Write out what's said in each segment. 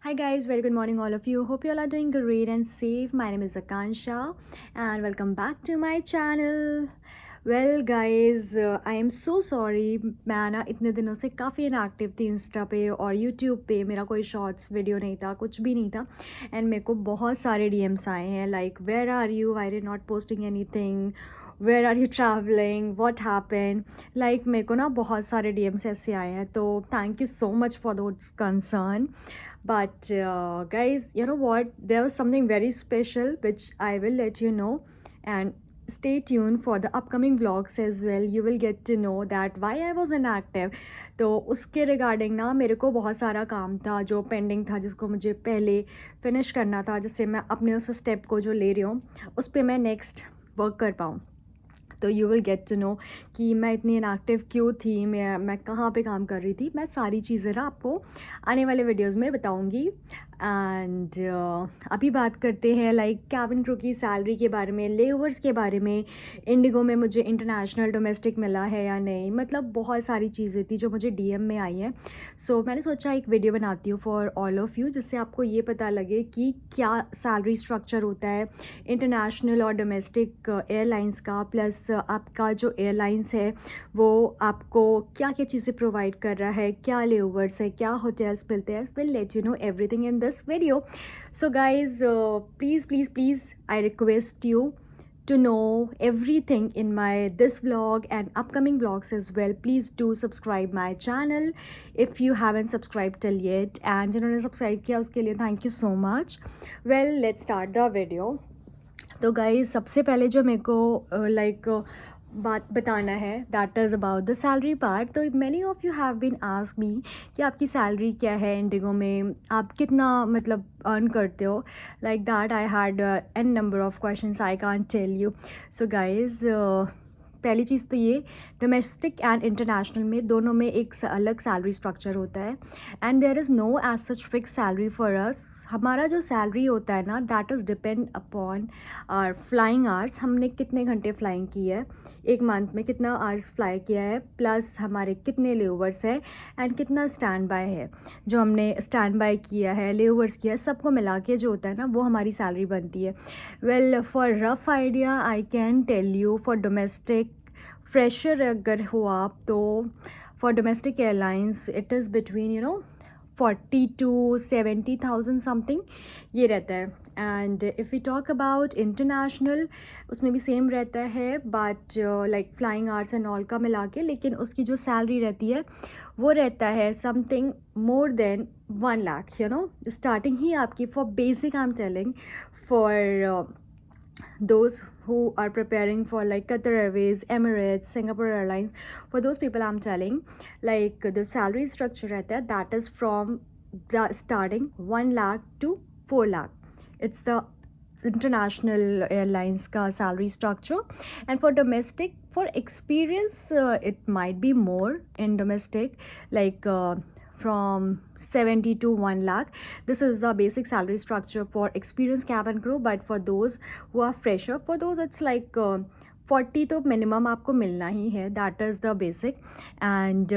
Hi guys, very good morning all of you. Hope you all are doing great and safe. My name is Akansha and welcome back to my channel. Well guys, I am so sorry. मैं ना इतने दिनों से काफ़ी inactive थी Insta पे और YouTube पे. मेरा कोई शॉर्ट्स वीडियो नहीं था, कुछ भी नहीं था. एंड मेरे को बहुत सारे डीएम्स आए हैं like where are you, I are not posting anything, where are you travelling, what happen. Like मेरे को ना बहुत सारे डीएम्स ऐसे आए हैं, तो thank you so much for those concern. But guys, you know what? There was something very special which I will let you know, and stay tuned for the upcoming vlogs as well. You will get to know that why I was inactive. तो उसके regarding ना मेरे को बहुत सारा काम था जो पेंडिंग था, जिसको मुझे पहले फिनिश करना था, जिससे मैं अपने उस स्टेप को जो ले रही हूँ उस पर मैं नेक्स्ट वर्क कर पाऊँ. तो you will get to know कि मैं इतनी इनएक्टिव क्यों थी, मैं कहाँ पे काम कर रही थी. मैं सारी चीज़ें ना आपको आने वाले वीडियोस में बताऊंगी. एंड अभी बात करते हैं लाइक कैबिन क्रू की सैलरी के बारे में, लेवर्स के बारे में, इंडिगो में मुझे इंटरनेशनल डोमेस्टिक मिला है या नहीं. मतलब बहुत सारी चीज़ें थी जो मुझे डीएम में आई हैं. सो मैंने सोचा एक वीडियो बनाती हूँ फॉर ऑल ऑफ़ यू, जिससे आपको ये पता लगे कि क्या सैलरी स्ट्रक्चर होता है इंटरनेशनल और डोमेस्टिक एयरलाइंस का. प्लस आपका जो एयरलाइंस है वो आपको क्या क्या चीज़ें प्रोवाइड कर रहा है, क्या लेओवर्स है, क्या होटल्स मिलते हैं. Will let you know everything in this video. So guys please I request you to know everything in my this vlog and upcoming vlogs as well. Please do subscribe my channel if you haven't subscribed till yet, and जिन्होंने subscribe किया उसके लिए thank you so much. Well, let's start the video. तो guys सबसे पहले जो मेरे को लाइक बात बताना है that is about the salary part. So many of you have been ask me कि आपकी सैलरी क्या है इंडिगो में, आप कितना मतलब अर्न करते हो. Like that I had an number of questions, I can't tell you. So guys पहली चीज़ तो ये डोमेस्टिक एंड इंटरनेशनल में दोनों में एक अलग सैलरी स्ट्रक्चर होता है. And there is no as such fix salary for us. हमारा जो सैलरी होता है ना that is depend upon our flying hours. हमने कितने घंटे फ्लाइंग की है, एक मंथ में कितना आवर्स फ्लाई किया है, प्लस हमारे कितने लेओवर्स है एंड कितना स्टैंड बाय है. जो हमने स्टैंड बाय किया है, लेओवर्स किया है, सबको मिला के जो होता है ना वो हमारी सैलरी बनती है. Well for rough idea I can tell you for domestic fresher अगर हो आप, तो for domestic airlines it is between 40 to 70,000 something ये रहता है. And if you talk about international, उसमें भी सेम रहता है but like flying hours and all का मिला के, लेकिन उसकी जो सैलरी रहती है वो रहता है something more than 1 lakh. Starting ही आपकी for basic I am telling for those who are preparing for like Qatar Airways, Emirates, Singapore Airlines, for those people I'm telling, like the salary structure रहता है that is from the starting 1 lakh to 4 lakh. It's the international airlines ka salary structure. And for domestic, for experience, it might be more in domestic, like from 70 to 1 lakh. This is the basic salary structure for experienced cabin crew. But for those who are fresher, for those it's like 40 तो minimum आपको मिलना ही है. That is the basic. And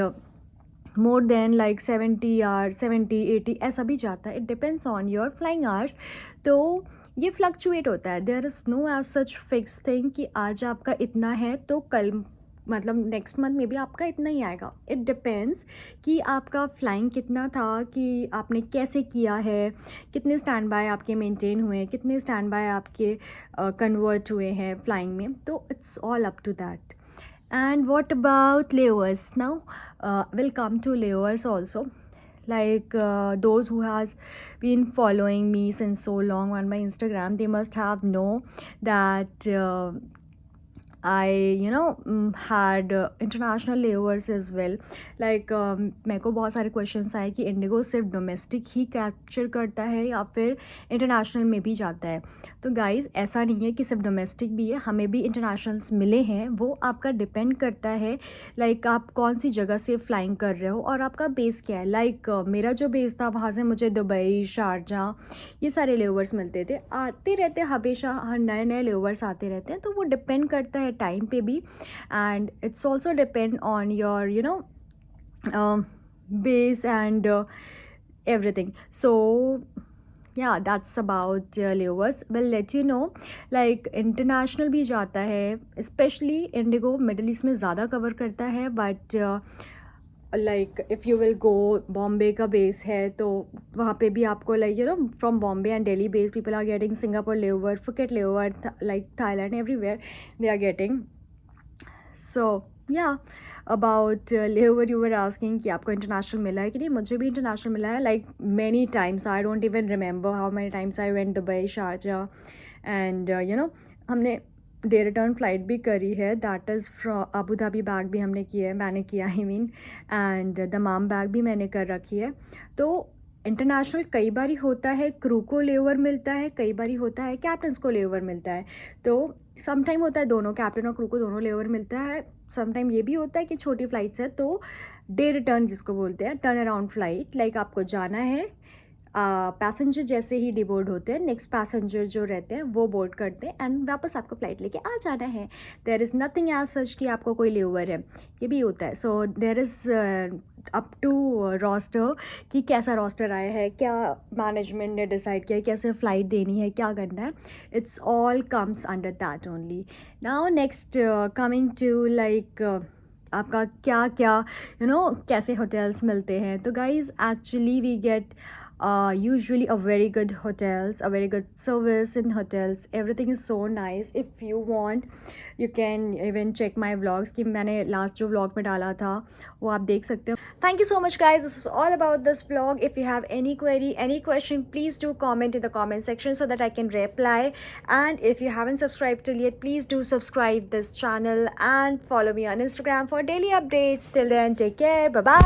more than like 70 hours, 70 80 ऐसा भी जाता है. It depends on your flying hours. तो ये फ्लक्चुएट होता है. There is no as such fix thing कि आज आपका इतना है तो कल मतलब नेक्स्ट मंथ में भी आपका इतना ही आएगा. इट डिपेंड्स कि आपका फ्लाइंग कितना था, कि आपने कैसे किया है, कितने स्टैंड बाय आपके मेंटेन हुए हैं, कितने स्टैंड बाय आपके कन्वर्ट हुए हैं फ्लाइंग में. तो it's all up to that. And what about layovers? Now, we'll come to layovers also. Like those who has been following me since so long on my Instagram, they must have know that I had international layovers as well. Like मेरे को बहुत सारे questions आए कि Indigo सिर्फ domestic ही capture करता है या फिर इंटरनेशनल में भी जाता है. तो गाइज़ ऐसा नहीं है कि सिर्फ डोमेस्टिक भी है, हमें भी इंटरनेशनल्स मिले हैं. वो आपका डिपेंड करता है लाइक आप कौन सी जगह से फ्लाइंग कर रहे हो और आपका बेस क्या है. लाइक मेरा जो बेस था वहाँ से मुझे दुबई, शारजा ये सारे लेओवर्स मिलते थे. आते रहते हमेशा, हर नए नए लेओवर्स आते रहते हैं. तो वो डिपेंड करता है टाइम पे भी. And it's also depend on your base and everything. So yeah, that's about layovers. We'll let you know, like international भी जाता है, especially Indigo मिडल ईस्ट में ज़्यादा कवर करता है, but like if you will go, Bombay का base है तो वहाँ पे भी आपको like you know from Bombay and Delhi base people are getting Singapore layover, Phuket layover, like Thailand, everywhere they are getting. So yeah about layover you were asking कि आपको international मिला है कि नहीं. मुझे भी इंटरनेशनल मिला है, like many times. I don't even remember how many times I went Dubai, Sharjah and you know हमने डे रिटर्न फ़्लाइट भी करी है. That is from Abu Dhabi. Bag भी हमने किया है, मैंने किया आई मीन, एंड दमाम बैग भी मैंने कर रखी है. तो इंटरनेशनल कई बार होता है क्रू को लेओवर मिलता है, कई बार होता है कैप्टन्स को लेओवर मिलता है. तो सम टाइम होता है दोनों, कैप्टन और क्रू को दोनों लेओवर मिलता है. सम टाइम ये भी होता है कि छोटी फ़्लाइट्स है तो डे रिटर्न जिसको बोलते हैं, टर्न अराउंड फ़्लाइट, लाइक आपको जाना है, पैसेंजर जैसे ही डिबोर्ड होते हैं, नेक्स्ट पैसेंजर जो रहते हैं वो बोर्ड करते हैं एंड वापस आपको फ़्लाइट लेके आ जाना है. There is nothing as such कि आपको कोई लेओवर है, ये भी होता है. So there is up to roster कि कैसा रोस्टर आया है, क्या मैनेजमेंट ने डिसाइड किया है, कैसे फ़्लाइट देनी है, क्या करना है. It's all comes under that only. Now next coming to like आपका क्या क्या यू नो कैसे होटल्स मिलते हैं. तो guys actually we get usually a very good hotels, a very good service in hotels. Everything is so nice. If you want you can even check my vlogs कि मैंने last जो vlog में डाला था वो आप देख सकते हो. Thank you so much guys, this is all about this vlog. If you have any query, any question, please do comment in the comment section so that I can reply. And if you haven't subscribed till yet, please do subscribe this channel and follow me on Instagram for daily updates. Till then, take care, bye bye.